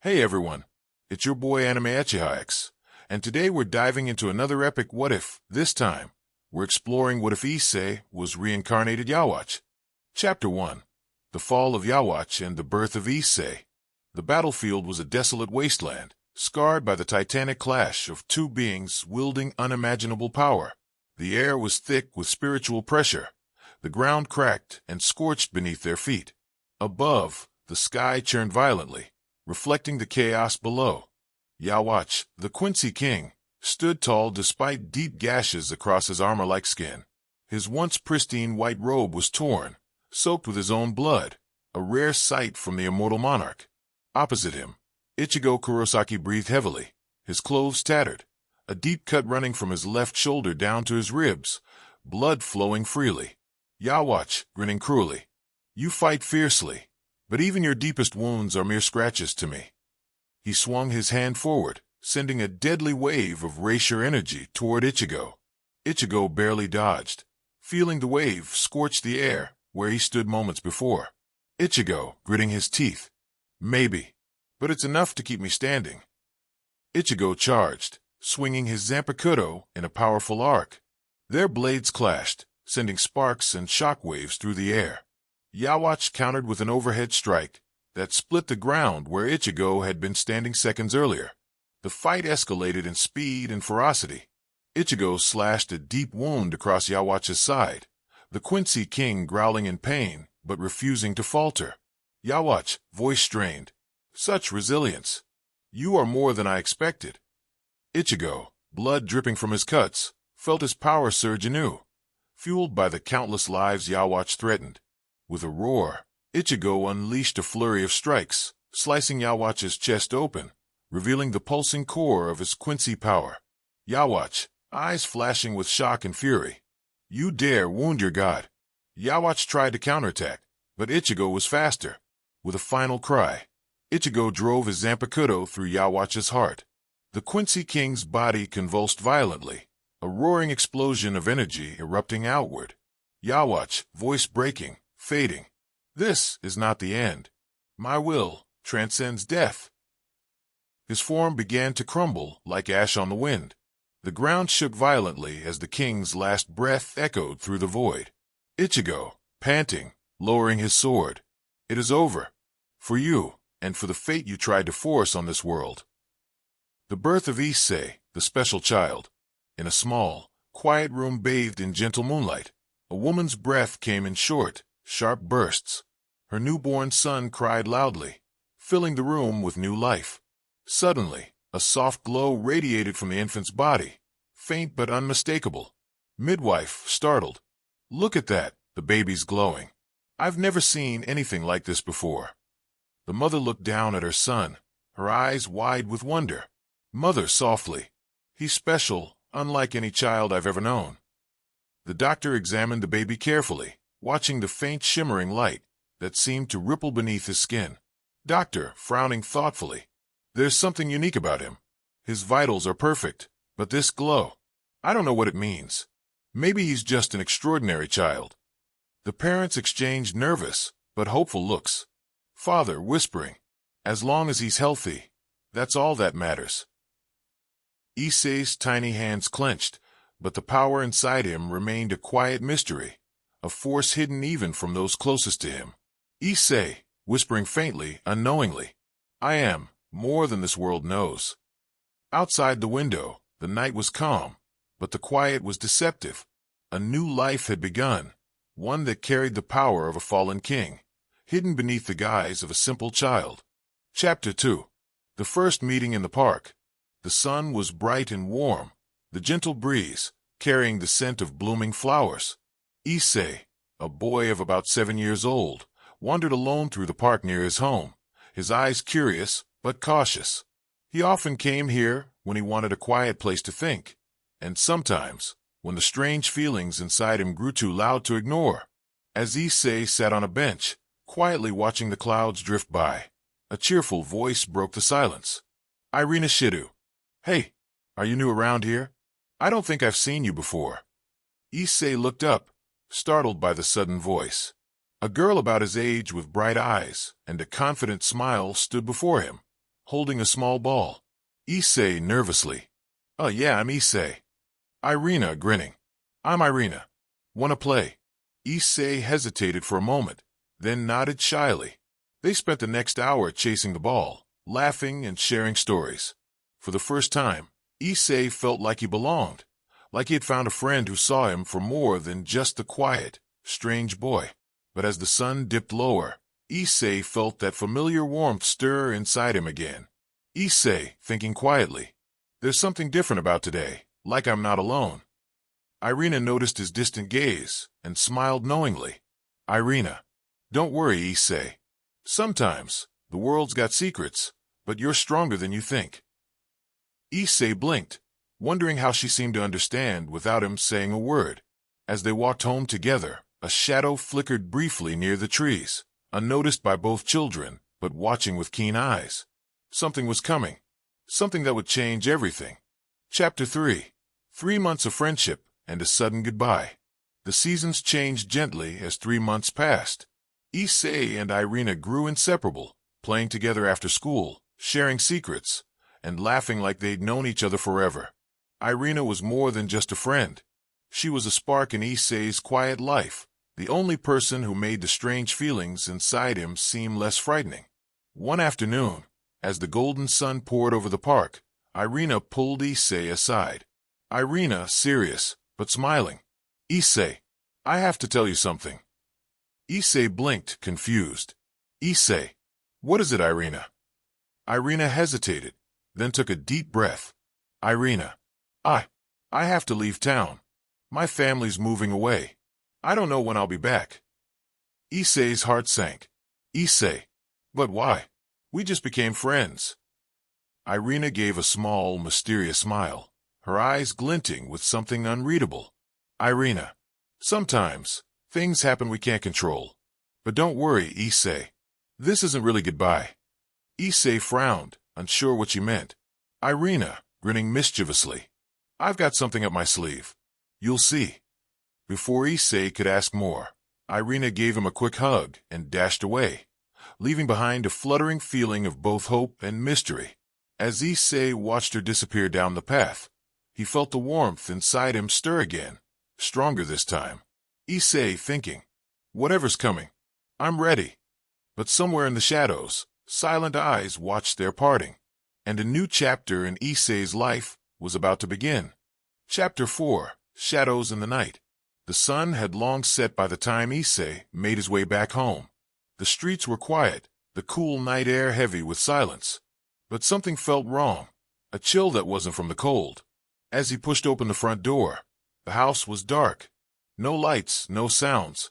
Hey everyone, it's your boy Anime Yhwach, and today we're diving into another epic what if. This time, we're exploring what if Issei was reincarnated Yhwach. Chapter 1. The Fall of Yhwach and the Birth of Issei. The battlefield was a desolate wasteland, scarred by the titanic clash of two beings wielding unimaginable power. The air was thick with spiritual pressure, the ground cracked and scorched beneath their feet. Above, the sky churned violently, reflecting the chaos below. Yhwach, the Quincy King, stood tall despite deep gashes across his armor-like skin. His once pristine white robe was torn, soaked with his own blood, a rare sight from the immortal monarch. Opposite him, Ichigo Kurosaki breathed heavily, his clothes tattered, a deep cut running from his left shoulder down to his ribs, blood flowing freely. Yhwach, grinning cruelly. You fight fiercely, but even your deepest wounds are mere scratches to me. He swung his hand forward, sending a deadly wave of racial energy toward Ichigo. Ichigo barely dodged, feeling the wave scorch the air where he stood moments before. Ichigo, gritting his teeth. Maybe, but it's enough to keep me standing. Ichigo charged, swinging his Zanpakuto in a powerful arc. Their blades clashed, sending sparks and shockwaves through the air. Yhwach countered with an overhead strike that split the ground where Ichigo had been standing seconds earlier. The fight escalated in speed and ferocity. Ichigo slashed a deep wound across Yhwach's side, the Quincy King growling in pain but refusing to falter. Yhwach, voice strained. Such resilience. You are more than I expected. Ichigo, blood dripping from his cuts, felt his power surge anew, fueled by the countless lives Yhwach threatened. With a roar, Ichigo unleashed a flurry of strikes, slicing Yhwach's chest open, revealing the pulsing core of his Quincy power. Yhwach, eyes flashing with shock and fury. You dare wound your god. Yhwach tried to counterattack, but Ichigo was faster. With a final cry, Ichigo drove his Zanpakuto through Yhwach's heart. The Quincy King's body convulsed violently, a roaring explosion of energy erupting outward. Yhwach, voice breaking, fading. This is not the end. My will transcends death. His form began to crumble like ash on the wind. The ground shook violently as the king's last breath echoed through the void. Ichigo, panting, lowering his sword. It is over. For you, and for the fate you tried to force on this world. The birth of Issei, the special child. In a small, quiet room bathed in gentle moonlight, a woman's breath came in short, sharp bursts. Her newborn son cried loudly, filling the room with new life. Suddenly, a soft glow radiated from the infant's body, faint but unmistakable. Midwife, startled. Look at that, the baby's glowing. I've never seen anything like this before. The mother looked down at her son, her eyes wide with wonder. Mother, softly. He's special, unlike any child I've ever known. The doctor examined the baby carefully, watching the faint shimmering light that seemed to ripple beneath his skin. Doctor, frowning thoughtfully. There's something unique about him. His vitals are perfect, but this glow, I don't know what it means. Maybe he's just an extraordinary child. The parents exchanged nervous, but hopeful looks. Father, whispering, as long as he's healthy, that's all that matters. Issei's tiny hands clenched, but the power inside him remained a quiet mystery, a force hidden even from those closest to him. Issei, whispering faintly, unknowingly, I am more than this world knows. Outside the window, the night was calm, but the quiet was deceptive. A new life had begun, one that carried the power of a fallen king, hidden beneath the guise of a simple child. Chapter 2. The first meeting in the park. The sun was bright and warm, the gentle breeze carrying the scent of blooming flowers. Issei, a boy of about 7 years old, wandered alone through the park near his home, his eyes curious but cautious. He often came here when he wanted a quiet place to think, and sometimes when the strange feelings inside him grew too loud to ignore. As Issei sat on a bench, quietly watching the clouds drift by, a cheerful voice broke the silence. Irina Shidu. Hey, are you new around here? I don't think I've seen you before. Issei looked up, startled by the sudden voice. A girl about his age with bright eyes and a confident smile stood before him, holding a small ball. Issei nervously. "Oh yeah, I'm Issei." Irina grinning. "I'm Irina. Wanna play?" Issei hesitated for a moment, then nodded shyly. They spent the next hour chasing the ball, laughing and sharing stories. For the first time, Issei felt like he belonged, like he had found a friend who saw him for more than just the quiet, strange boy. But as the sun dipped lower, Issei felt that familiar warmth stir inside him again. Issei, thinking quietly, "There's something different about today, like I'm not alone." Irina noticed his distant gaze and smiled knowingly. "Irina, don't worry, Issei. Sometimes the world's got secrets, but you're stronger than you think." Issei blinked, wondering how she seemed to understand without him saying a word. As they walked home together, a shadow flickered briefly near the trees, unnoticed by both children, but watching with keen eyes. Something was coming. Something that would change everything. Chapter 3. 3 months of friendship and a sudden goodbye. The seasons changed gently as 3 months passed. Issei and Irina grew inseparable, playing together after school, sharing secrets, and laughing like they'd known each other forever. Irina was more than just a friend. She was a spark in Issei's quiet life, the only person who made the strange feelings inside him seem less frightening. One afternoon, as the golden sun poured over the park, Irina pulled Issei aside. Irina, serious, but smiling. "Issei, I have to tell you something." Issei blinked, confused. "Issei, what is it, Irina?" Irina hesitated, then took a deep breath. "Irina, I have to leave town. My family's moving away. I don't know when I'll be back." Issei's heart sank. "Issei, but why? We just became friends." Irina gave a small, mysterious smile, her eyes glinting with something unreadable. "Irina, sometimes things happen we can't control. But don't worry, Issei. This isn't really goodbye." Issei frowned, unsure what she meant. Irina, grinning mischievously. "I've got something up my sleeve. You'll see." Before Issei could ask more, Irina gave him a quick hug and dashed away, leaving behind a fluttering feeling of both hope and mystery. As Issei watched her disappear down the path, he felt the warmth inside him stir again, stronger this time. Issei thinking, "Whatever's coming, I'm ready." But somewhere in the shadows, silent eyes watched their parting, and a new chapter in Issei's life was about to begin. Chapter 4. Shadows in the Night. The sun had long set by the time Issei made his way back home. The streets were quiet, the cool night air heavy with silence. But something felt wrong, a chill that wasn't from the cold. As he pushed open the front door, the house was dark. No lights, no sounds.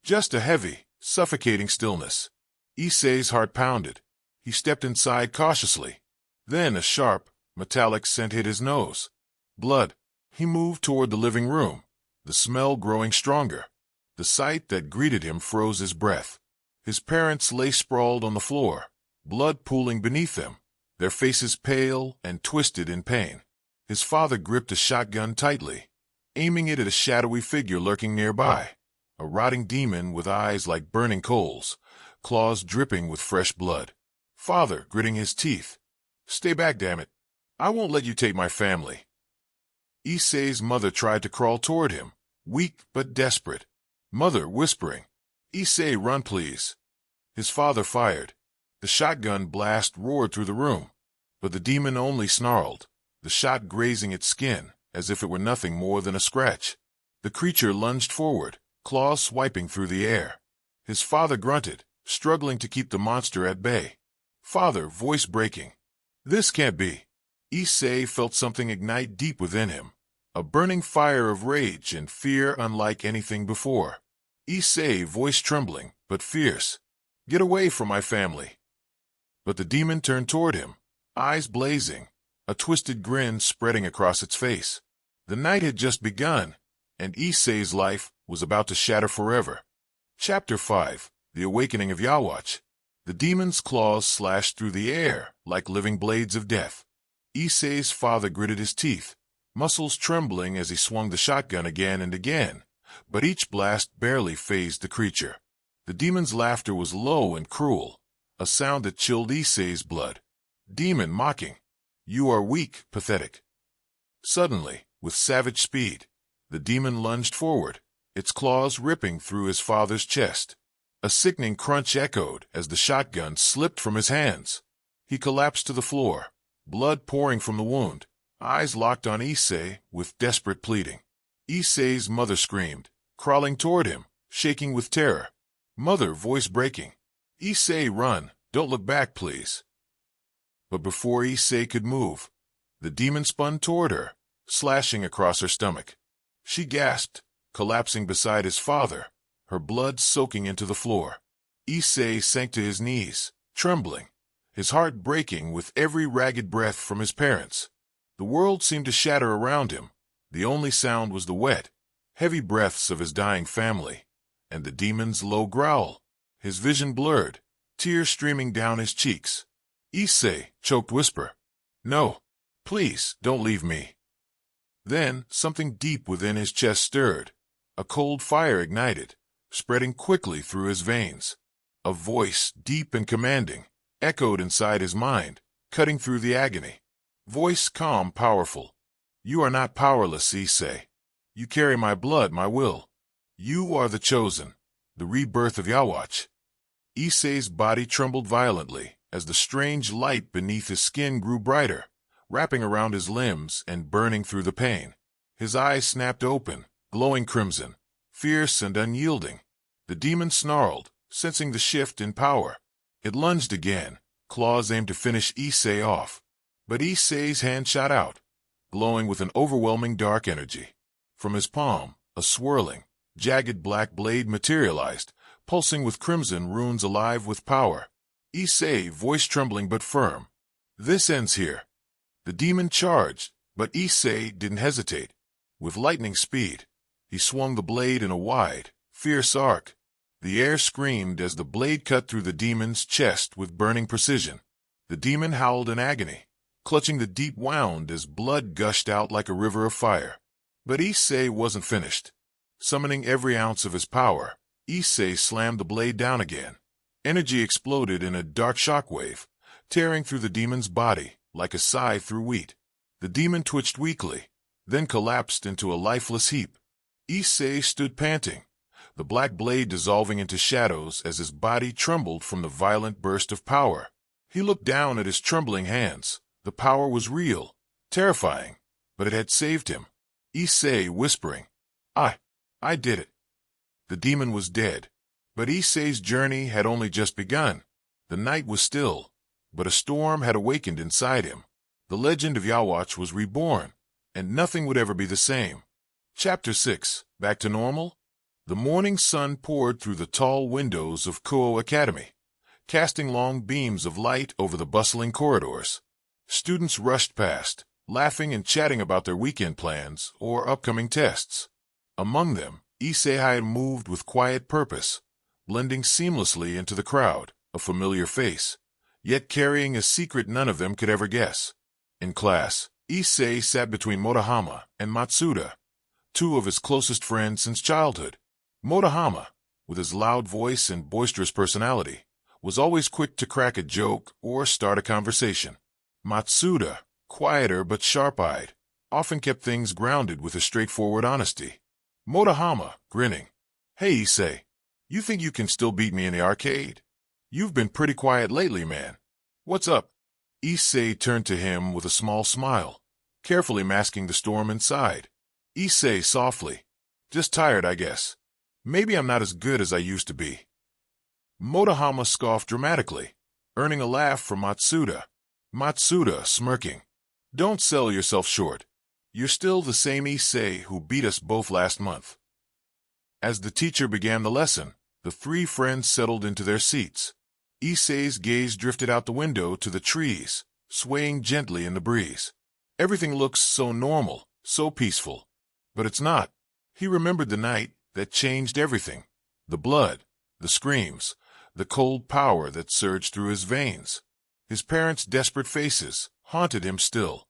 Just a heavy, suffocating stillness. Issei's heart pounded. He stepped inside cautiously. Then a sharp, metallic scent hit his nose. Blood. He moved toward the living room, the smell growing stronger. The sight that greeted him froze his breath. His parents lay sprawled on the floor, blood pooling beneath them, their faces pale and twisted in pain. His father gripped a shotgun tightly, aiming it at a shadowy figure lurking nearby, a rotting demon with eyes like burning coals, claws dripping with fresh blood. Father, gritting his teeth. "Stay back, damn it. I won't let you take my family." Issei's mother tried to crawl toward him, weak but desperate. Mother whispering, "Issei, run please." His father fired. The shotgun blast roared through the room, but the demon only snarled, the shot grazing its skin as if it were nothing more than a scratch. The creature lunged forward, claws swiping through the air. His father grunted, struggling to keep the monster at bay. Father, voice breaking. "This can't be." Issei felt something ignite deep within him, a burning fire of rage and fear unlike anything before. Issei, voice trembling, but fierce. "Get away from my family." But the demon turned toward him, eyes blazing, a twisted grin spreading across its face. The night had just begun, and Issei's life was about to shatter forever. Chapter 5. The Awakening of Yhwach. The demon's claws slashed through the air like living blades of death. Issei's father gritted his teeth, muscles trembling as he swung the shotgun again and again, but each blast barely fazed the creature. The demon's laughter was low and cruel, a sound that chilled Issei's blood. Demon mocking. You are weak, pathetic. Suddenly, with savage speed, the demon lunged forward, its claws ripping through his father's chest. A sickening crunch echoed as the shotgun slipped from his hands. He collapsed to the floor, blood pouring from the wound, eyes locked on Issei with desperate pleading. Issei's mother screamed, crawling toward him, shaking with terror. Mother, voice breaking. Issei, run, don't look back, please. But before Issei could move, the demon spun toward her, slashing across her stomach. She gasped, collapsing beside his father, her blood soaking into the floor. Issei sank to his knees, trembling, his heart breaking with every ragged breath from his parents. The world seemed to shatter around him. The only sound was the wet, heavy breaths of his dying family, and the demon's low growl. His vision blurred, tears streaming down his cheeks. Issei, choked whisper. No, please, don't leave me. Then, something deep within his chest stirred. A cold fire ignited, spreading quickly through his veins. A voice, deep and commanding, echoed inside his mind, cutting through the agony. Voice calm, powerful. You are not powerless, Issei. You carry my blood, my will. You are the chosen, the rebirth of Yhwach. Issei's body trembled violently as the strange light beneath his skin grew brighter, wrapping around his limbs and burning through the pain. His eyes snapped open, glowing crimson, fierce and unyielding. The demon snarled, sensing the shift in power. It lunged again, claws aimed to finish Issei off. But Issei's hand shot out, glowing with an overwhelming dark energy. From his palm, a swirling, jagged black blade materialized, pulsing with crimson runes alive with power. Issei, voice trembling but firm. This ends here. The demon charged, but Issei didn't hesitate. With lightning speed, he swung the blade in a wide, fierce arc. The air screamed as the blade cut through the demon's chest with burning precision. The demon howled in agony, clutching the deep wound as blood gushed out like a river of fire. But Issei wasn't finished. Summoning every ounce of his power, Issei slammed the blade down again. Energy exploded in a dark shockwave, tearing through the demon's body like a scythe through wheat. The demon twitched weakly, then collapsed into a lifeless heap. Issei stood panting, the black blade dissolving into shadows as his body trembled from the violent burst of power. He looked down at his trembling hands. The power was real, terrifying, but it had saved him. Issei whispering, I did it. The demon was dead, but Issei's journey had only just begun. The night was still, but a storm had awakened inside him. The legend of Yhwach was reborn, and nothing would ever be the same. Chapter 6. Back to normal? The morning sun poured through the tall windows of Kuo Academy, casting long beams of light over the bustling corridors. Students rushed past, laughing and chatting about their weekend plans or upcoming tests. Among them, Issei had moved with quiet purpose, blending seamlessly into the crowd, a familiar face, yet carrying a secret none of them could ever guess. In class, Issei sat between Motohama and Matsuda, two of his closest friends since childhood. Motohama, with his loud voice and boisterous personality, was always quick to crack a joke or start a conversation. Matsuda, quieter but sharp-eyed, often kept things grounded with a straightforward honesty. Motohama, grinning. Hey, Issei, you think you can still beat me in the arcade? You've been pretty quiet lately, man. What's up? Issei turned to him with a small smile, carefully masking the storm inside. Issei softly. Just tired, I guess. Maybe I'm not as good as I used to be. Motohama scoffed dramatically, earning a laugh from Matsuda. Matsuda, smirking. Don't sell yourself short. You're still the same Issei who beat us both last month. As the teacher began the lesson, the three friends settled into their seats. Issei's gaze drifted out the window to the trees, swaying gently in the breeze. Everything looks so normal, so peaceful. But it's not. He remembered the night that changed everything. The blood, the screams, the cold power that surged through his veins. His parents' desperate faces haunted him still.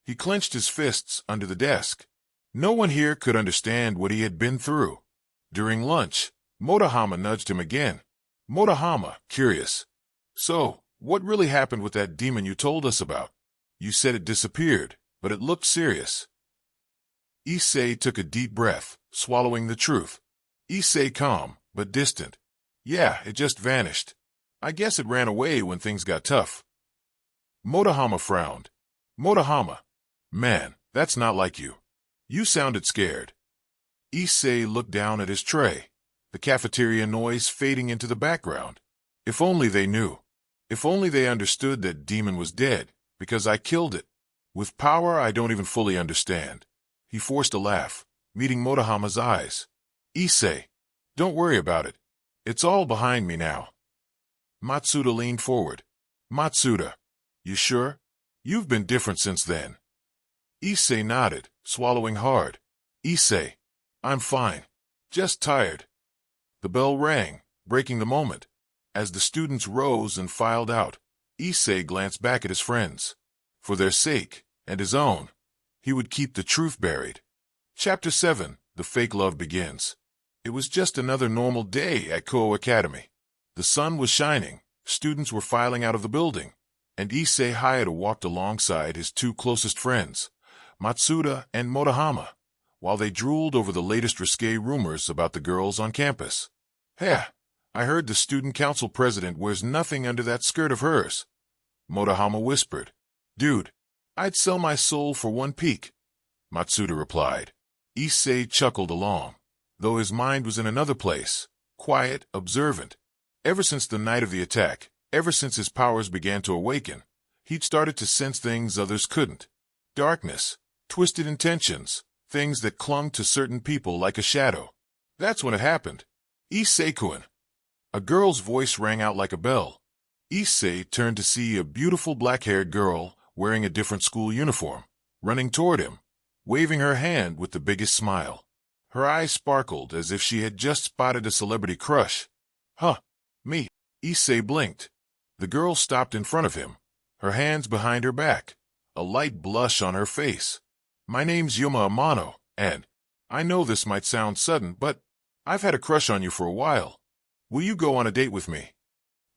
He clenched his fists under the desk. No one here could understand what he had been through. During lunch, Motohama nudged him again. Motohama, curious. So, What really happened with that demon you told us about? You said it disappeared, but it looked serious. Issei took a deep breath, swallowing the truth. Issei calm, but distant. Yeah, it just vanished. I guess it ran away when things got tough. Motohama frowned. Motohama. Man, that's not like you. You sounded scared. Issei looked down at his tray, the cafeteria noise fading into the background. If only they knew. If only they understood that demon was dead, because I killed it. With power I don't even fully understand. He forced a laugh, meeting Motohama's eyes. Issei, don't worry about it. It's all behind me now. Matsuda leaned forward. Matsuda, you sure? You've been different since then. Issei nodded, swallowing hard. Issei, I'm fine. Just tired. The bell rang, breaking the moment. As the students rose and filed out, Issei glanced back at his friends. For their sake, and his own, he would keep the truth buried. Chapter 7, The Fake Love Begins. It was just another normal day at Koho Academy. The sun was shining, students were filing out of the building, and Issei Hayata walked alongside his two closest friends, Matsuda and Motohama, while they drooled over the latest risque rumors about the girls on campus. Hey, I heard the student council president wears nothing under that skirt of hers. Motohama whispered. Dude, I'd sell my soul for one peek. Matsuda replied. Issei chuckled along, though his mind was in another place, quiet, observant. Ever since the night of the attack, ever since his powers began to awaken, he'd started to sense things others couldn't. Darkness, twisted intentions, things that clung to certain people like a shadow. That's when it happened. Issei-kun. A girl's voice rang out like a bell. Issei turned to see a beautiful black-haired girl wearing a different school uniform, running toward him, waving her hand with the biggest smile. Her eyes sparkled as if she had just spotted a celebrity crush. Huh, me. Issei blinked. The girl stopped in front of him, her hands behind her back, a light blush on her face. My name's Yuma Amano, and I know this might sound sudden, but I've had a crush on you for a while. Will you go on a date with me?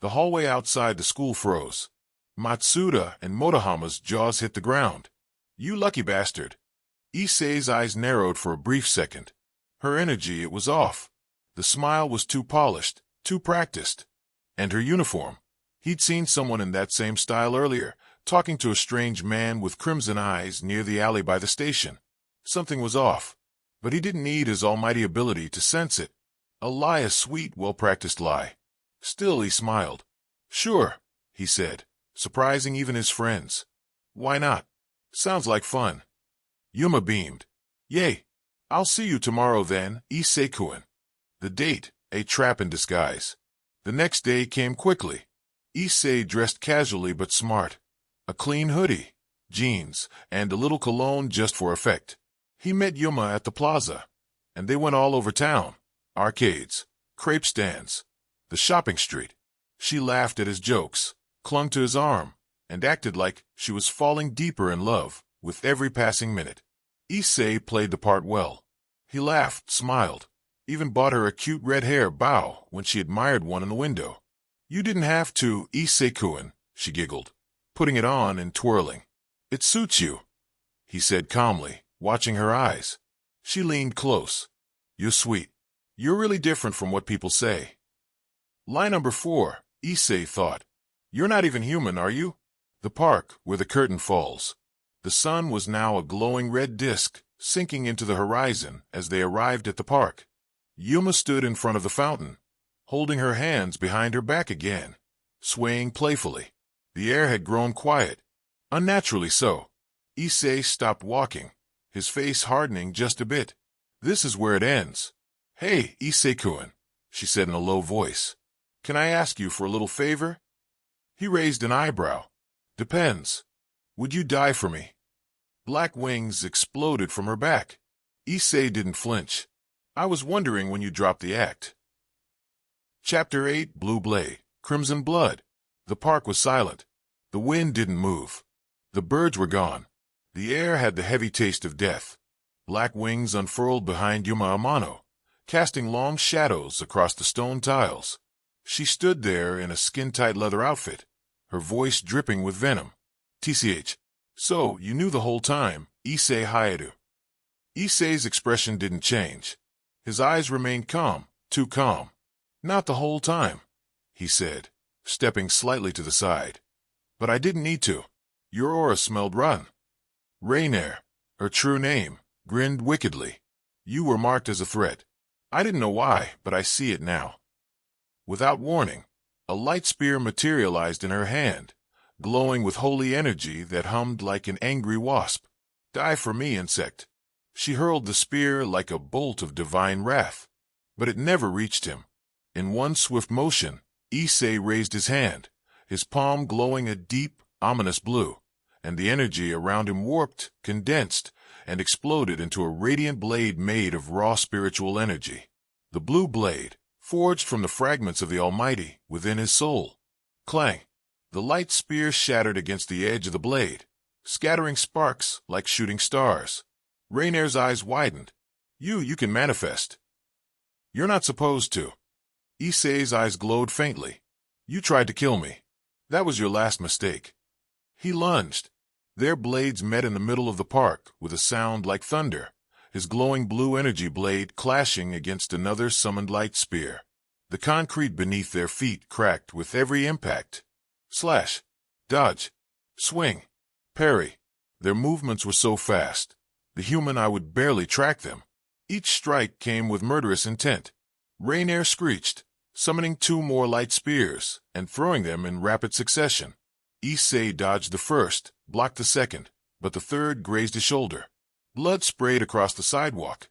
The hallway outside the school froze. Matsuda and Motohama's jaws hit the ground. You lucky bastard. Issei's eyes narrowed for a brief second. Her energy, it was off. The smile was too polished, too practiced. And her uniform. He'd seen someone in that same style earlier, talking to a strange man with crimson eyes near the alley by the station. Something was off. But he didn't need his almighty ability to sense it. A lie, a sweet, well-practiced lie. Still he smiled. Sure, he said, surprising even his friends. Why not? Sounds like fun. Yuma beamed. Yay. I'll see you tomorrow then, Issei-kun. The date, a trap in disguise. The next day came quickly. Issei dressed casually but smart. A clean hoodie, jeans, and a little cologne just for effect. He met Yuma at the plaza, and they went all over town. Arcades, crepe stands, the shopping street. She laughed at his jokes, clung to his arm, and acted like she was falling deeper in love with every passing minute. Issei played the part well. He laughed, smiled, even bought her a cute red hair bow when she admired one in the window. You didn't have to, Issei-kun, she giggled, putting it on and twirling. It suits you, he said calmly, watching her eyes. She leaned close. You're sweet. You're really different from what people say. Line number 4, Issei thought. You're not even human, are you? The park, where the curtain falls. The sun was now a glowing red disk, sinking into the horizon as they arrived at the park. Yuma stood in front of the fountain, holding her hands behind her back again, swaying playfully. The air had grown quiet, unnaturally so. Issei stopped walking, his face hardening just a bit. This is where it ends. Hey, Issei-kun, she said in a low voice. Can I ask you for a little favor? He raised an eyebrow. Depends. Would you die for me? Black wings exploded from her back. Issei didn't flinch. I was wondering when you dropped the act. Chapter 8, Blue Blade, Crimson Blood. The park was silent. The wind didn't move. The birds were gone. The air had the heavy taste of death. Black wings unfurled behind Yuma Amano, casting long shadows across the stone tiles. She stood there in a skin-tight leather outfit, her voice dripping with venom. TCH. So, you knew the whole time, Issei Hayato. Issei's expression didn't change. His eyes remained calm, too calm. Not the whole time, he said, stepping slightly to the side. But I didn't need to. Your aura smelled rotten. Rainier, her true name, grinned wickedly. You were marked as a threat. I didn't know why, but I see it now. Without warning, a light spear materialized in her hand, glowing with holy energy that hummed like an angry wasp. Die for me, insect. She hurled the spear like a bolt of divine wrath. But it never reached him. In one swift motion, Issei raised his hand, his palm glowing a deep, ominous blue, and the energy around him warped, condensed, and exploded into a radiant blade made of raw spiritual energy. The blue blade, forged from the fragments of the Almighty within his soul. Clang! The light spear shattered against the edge of the blade, scattering sparks like shooting stars. Rainier's eyes widened. You can manifest. You're not supposed to. Issei's eyes glowed faintly. You tried to kill me. That was your last mistake. He lunged. Their blades met in the middle of the park with a sound like thunder, his glowing blue energy blade clashing against another summoned light spear. The concrete beneath their feet cracked with every impact. Slash, dodge, swing, parry. Their movements were so fast, the human eye would barely track them. Each strike came with murderous intent. Rainier screeched, summoning 2 more light spears and throwing them in rapid succession. Issei dodged the first, blocked the second, but the third grazed his shoulder. Blood sprayed across the sidewalk.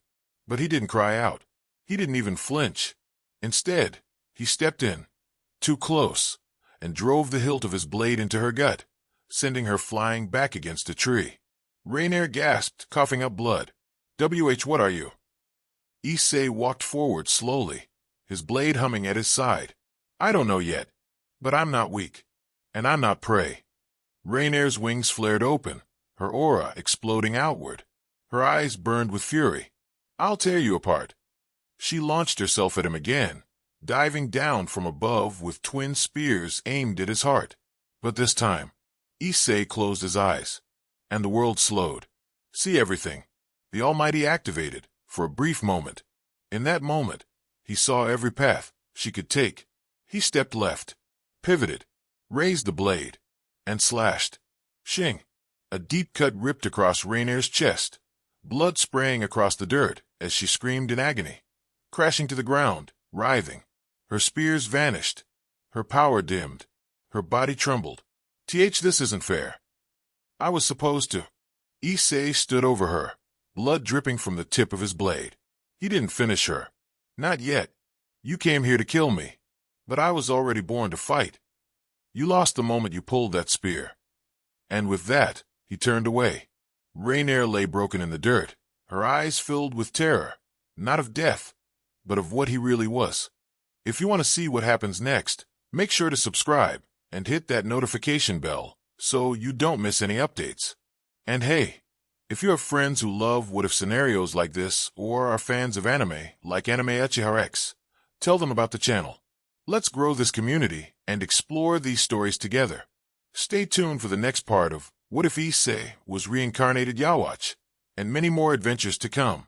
But he didn't cry out. He didn't even flinch. Instead, he stepped in, too close, and drove the hilt of his blade into her gut, sending her flying back against a tree. Rainier gasped, coughing up blood. What are you? Issei walked forward slowly, his blade humming at his side. I don't know yet, but I'm not weak, and I'm not prey. Rainier's wings flared open, her aura exploding outward. Her eyes burned with fury. I'll tear you apart. She launched herself at him again, diving down from above with twin spears aimed at his heart. But this time, Issei closed his eyes, and the world slowed. See everything. The Almighty activated, for a brief moment. In that moment, he saw every path she could take. He stepped left, pivoted, raised the blade, and slashed. Shing! A deep cut ripped across Rainier's chest, blood spraying across the dirt as she screamed in agony. Crashing to the ground, writhing. Her spears vanished. Her power dimmed. Her body trembled. This isn't fair. I was supposed to. Issei stood over her, blood dripping from the tip of his blade. He didn't finish her. Not yet. You came here to kill me, but I was already born to fight. You lost the moment you pulled that spear. And with that, he turned away. Rainier lay broken in the dirt, her eyes filled with terror, not of death, but of what he really was. If you want to see what happens next, make sure to subscribe and hit that notification bell so you don't miss any updates. And hey, if you have friends who love what-if scenarios like this or are fans of anime like Yhwach, tell them about the channel. Let's grow this community and explore these stories together. Stay tuned for the next part of What If Issei Was Reincarnated Yhwach, and many more adventures to come.